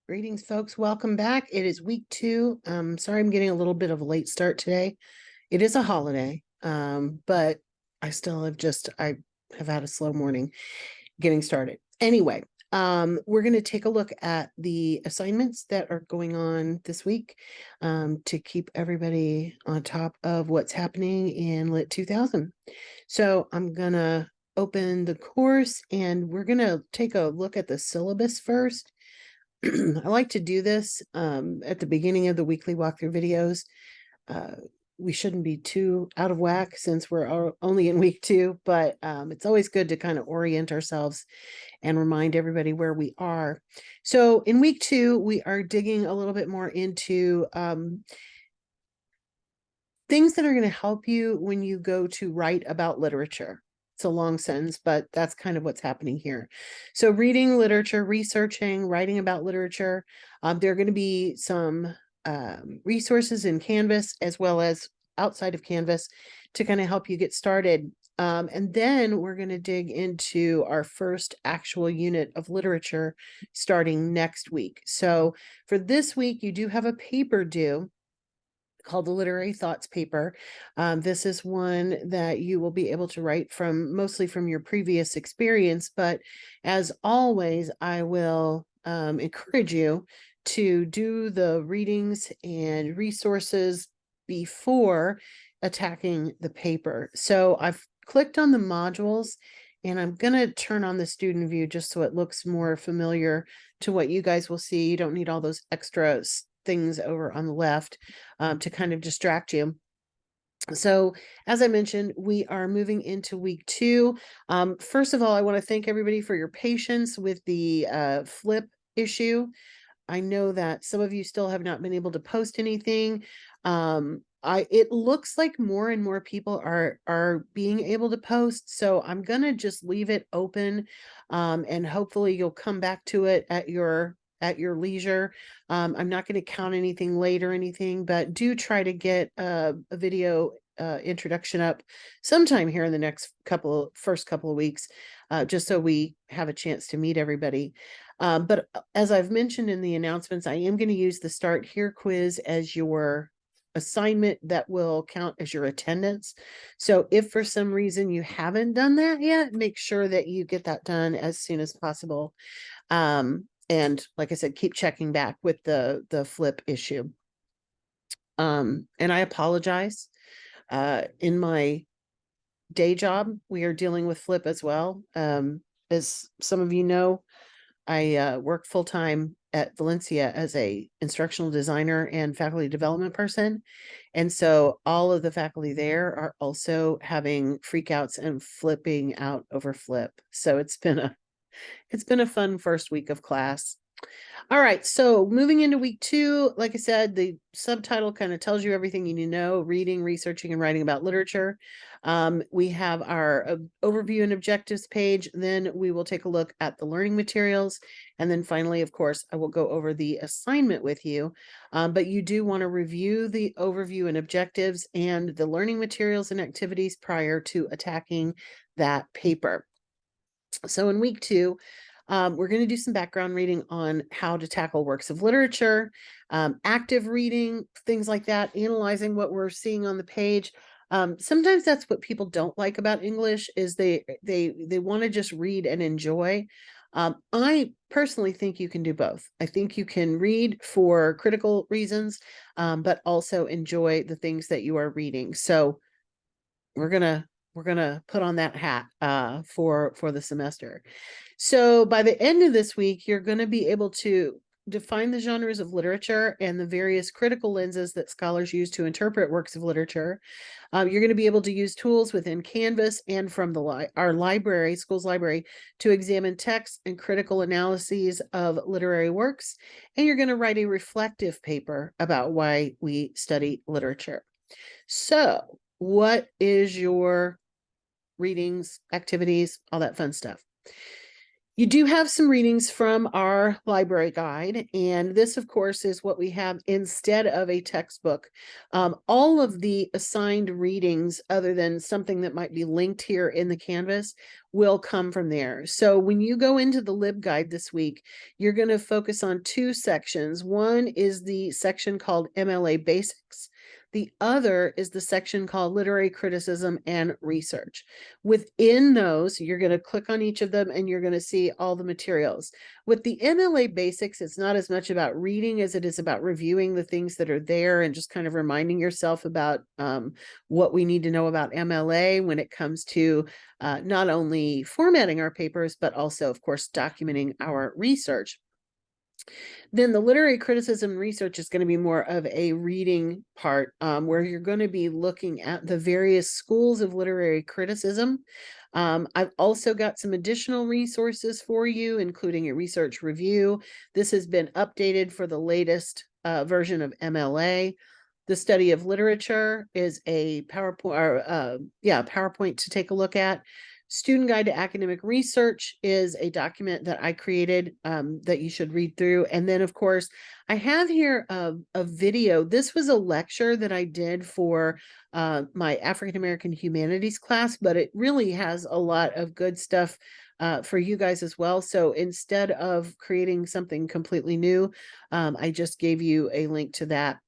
Greetings, folks. Welcome back. It is week 2. Sorry I'm getting a little bit of a late start today. It is a holiday, but I have had a slow morning getting started. Anyway, we're going to take a look at the assignments that are going on this week to keep everybody on top of what's happening in LIT2000. So I'm going to open the course and we're going to take a look at the syllabus first. I like to do this at the beginning of the weekly walkthrough videos. We shouldn't be too out of whack since we're only in week 2, but it's always good to kind of orient ourselves and remind everybody where we are. So in week 2, we are digging a little bit more into things that are going to help you when you go to write about literature. It's a long sentence, but that's kind of what's happening here. So reading literature, researching, writing about literature. There are going to be some resources in Canvas as well as outside of Canvas to kind of help you get started. And then we're going to dig into our first actual unit of literature starting next week. So for this week, you do have a paper due called the Literary Thoughts paper. This is one that you will be able to write mostly from your previous experience, but as always, I will encourage you to do the readings and resources before attacking the paper. So I've clicked on the modules and I'm going to turn on the student view just so it looks more familiar to what you guys will see. You don't need all those extra things over on the left to kind of distract you. So as I mentioned, we are moving into week 2. First of all, I want to thank everybody for your patience with the flip issue. I know that some of you still have not been able to post anything. It looks like more and more people are being able to post, so I'm gonna just leave it open, and hopefully you'll come back to it at your leisure. I'm not going to count anything late or anything, but do try to get a video introduction up sometime here in the first couple of weeks, just so we have a chance to meet everybody. But as I've mentioned in the announcements, I am going to use the Start Here quiz as your assignment that will count as your attendance. So if for some reason you haven't done that yet, make sure that you get that done as soon as possible. And like I said, keep checking back with the flip issue. And I apologize. In my day job, we are dealing with flip as well. As some of you know, I work full-time at Valencia as a instructional designer and faculty development person. And so all of the faculty there are also having freakouts and flipping out over flip. So it's been a fun first week of class. All right, so moving into week 2, like I said, the subtitle kind of tells you everything you need to know: reading, researching, and writing about literature. We have our overview and objectives page. Then we will take a look at the learning materials. And then finally, of course, I will go over the assignment with you. But you do want to review the overview and objectives and the learning materials and activities prior to attacking that paper. So in week 2, we're going to do some background reading on how to tackle works of literature, active reading, things like that, analyzing what we're seeing on the page. Sometimes that's what people don't like about English is they want to just read and enjoy. I personally think you can do both. I think you can read for critical reasons, but also enjoy the things that you are reading. So we're gonna put on that hat for the semester. So by the end of this week, you're going to be able to define the genres of literature and the various critical lenses that scholars use to interpret works of literature. You're going to be able to use tools within Canvas and from our library, school's library, to examine text and critical analyses of literary works. And you're going to write a reflective paper about why we study literature. So what is your readings, activities, all that fun stuff? You do have some readings from our library guide, and this, of course, is what we have instead of a textbook. All of the assigned readings, other than something that might be linked here in the Canvas, will come from there. So when you go into the Lib Guide this week, you're going to focus on two sections. One is the section called MLA Basics. The other is the section called Literary Criticism and Research. Within those, you're going to click on each of them and you're going to see all the materials. With the MLA Basics, it's not as much about reading as it is about reviewing the things that are there and just kind of reminding yourself about what we need to know about MLA when it comes to not only formatting our papers, but also, of course, documenting our research. Then the literary criticism research is going to be more of a reading part, where you're going to be looking at the various schools of literary criticism. I've also got some additional resources for you, including a research review. This has been updated for the latest version of MLA. The study of literature is a PowerPoint to take a look at. Student Guide to Academic Research is a document that I created that you should read through. And then, of course, I have here a video. This was a lecture that I did for my African American Humanities class, but it really has a lot of good stuff for you guys as well. So instead of creating something completely new, I just gave you a link to that.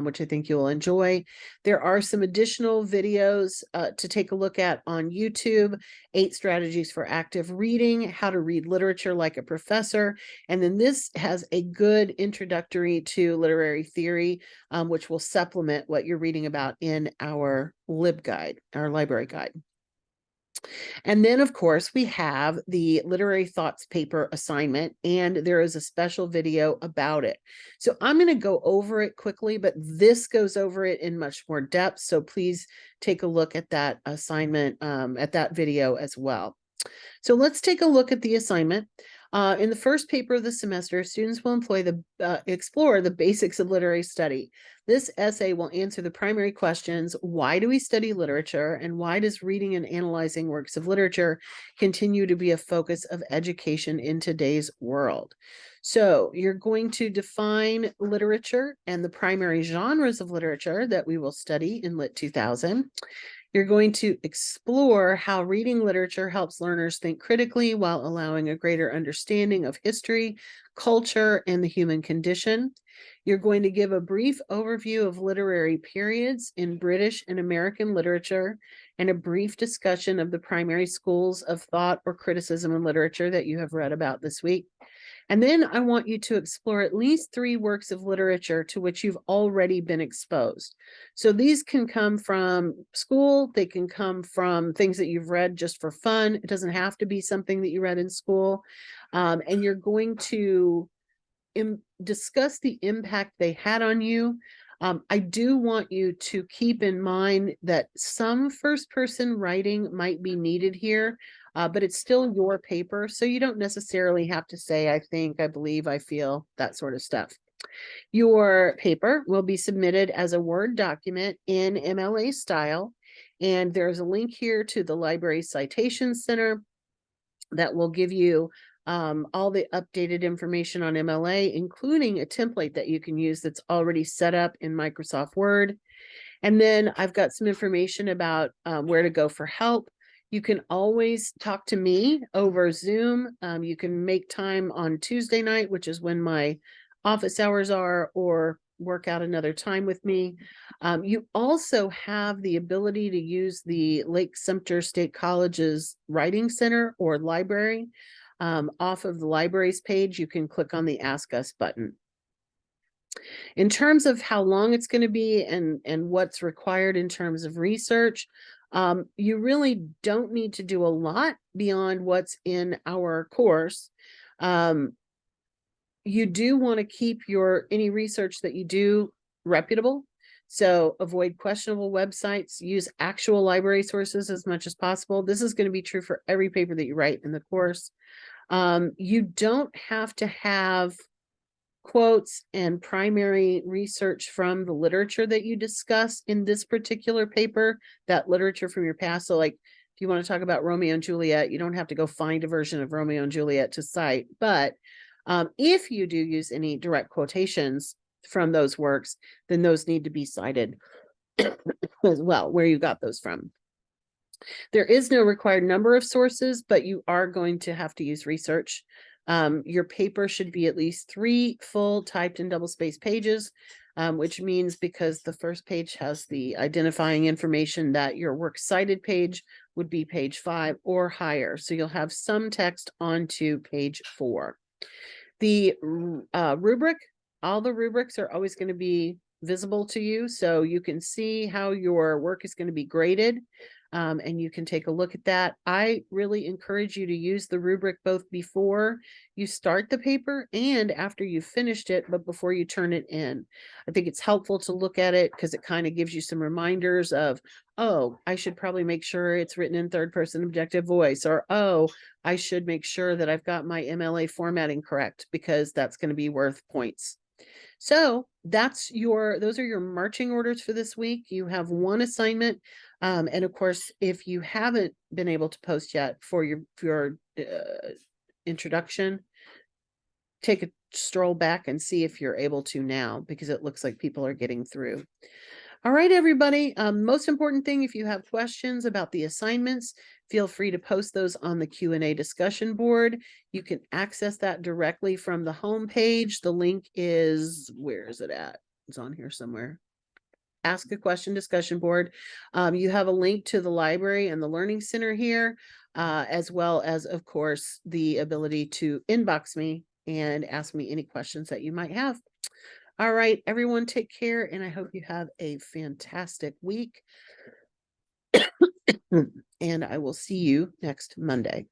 Which I think you'll enjoy. There are some additional videos to take a look at on YouTube: 8 strategies for active reading, how to read literature like a professor. And then this has a good introductory to literary theory, which will supplement what you're reading about in our Lib Guide, our library guide. And then, of course, we have the literary thoughts paper assignment, and there is a special video about it. So I'm going to go over it quickly, but this goes over it in much more depth. So please take a look at that assignment, at that video as well. So let's take a look at the assignment. In the first paper of the semester, students will explore the basics of literary study. This essay will answer the primary questions: why do we study literature, and why does reading and analyzing works of literature continue to be a focus of education in today's world? So you're going to define literature and the primary genres of literature that we will study in LIT 2000. You're going to explore how reading literature helps learners think critically while allowing a greater understanding of history, culture, and the human condition. You're going to give a brief overview of literary periods in British and American literature and a brief discussion of the primary schools of thought or criticism in literature that you have read about this week. And then I want you to explore at least 3 works of literature to which you've already been exposed. So these can come from school, they can come from things that you've read just for fun. It doesn't have to be something that you read in school. And you're going to discuss the impact they had on you. I do want you to keep in mind that some first-person writing might be needed here, but it's still your paper, so you don't necessarily have to say, I think, I believe, I feel, that sort of stuff. Your paper will be submitted as a Word document in MLA style, and there's a link here to the Library Citation Center that will give you all the updated information on MLA, including a template that you can use that's already set up in Microsoft Word. And then I've got some information about where to go for help. You can always talk to me over Zoom. You can make time on Tuesday night, which is when my office hours are, or work out another time with me. You also have the ability to use the Lake Sumter State College's Writing Center or library. Off of the library's page, you can click on the Ask Us button. In terms of how long it's going to be and what's required in terms of research, you really don't need to do a lot beyond what's in our course. You do want to keep any research that you do reputable. So avoid questionable websites, use actual library sources as much as possible. This is going to be true for every paper that you write in the course. You don't have to have quotes and primary research from the literature that you discuss in this particular paper, that literature from your past. So like, if If you want to talk about Romeo and Juliet, you don't have to go find a version of Romeo and Juliet to cite. But if you do use any direct quotations from those works, then those need to be cited as well, where you got those from. There is no required number of sources, but you are going to have to use research. Your paper should be at least 3 full typed and double-spaced pages, which means because the first page has the identifying information that your works cited page would be page 5 or higher. So you'll have some text onto page 4. The rubric, all the rubrics are always going to be visible to you, so you can see how your work is going to be graded. And you can take a look at that. I really encourage you to use the rubric both before you start the paper and after you've finished it, but before you turn it in. I think it's helpful to look at it because it kind of gives you some reminders of, oh, I should probably make sure it's written in third person objective voice, or, oh, I should make sure that I've got my MLA formatting correct because that's going to be worth points. So those are your marching orders for this week. You have one assignment. And of course, if you haven't been able to post yet for your introduction, take a stroll back and see if you're able to now, because it looks like people are getting through. All right, everybody. Most important thing, if you have questions about the assignments, feel free to post those on the Q&A discussion board. You can access that directly from the home page. The link is, where is it at? It's on here somewhere. Ask a question discussion board. You have a link to the library and the Learning Center here, as well as, of course, the ability to inbox me and ask me any questions that you might have. All right, everyone, take care, and I hope you have a fantastic week. And I will see you next Monday.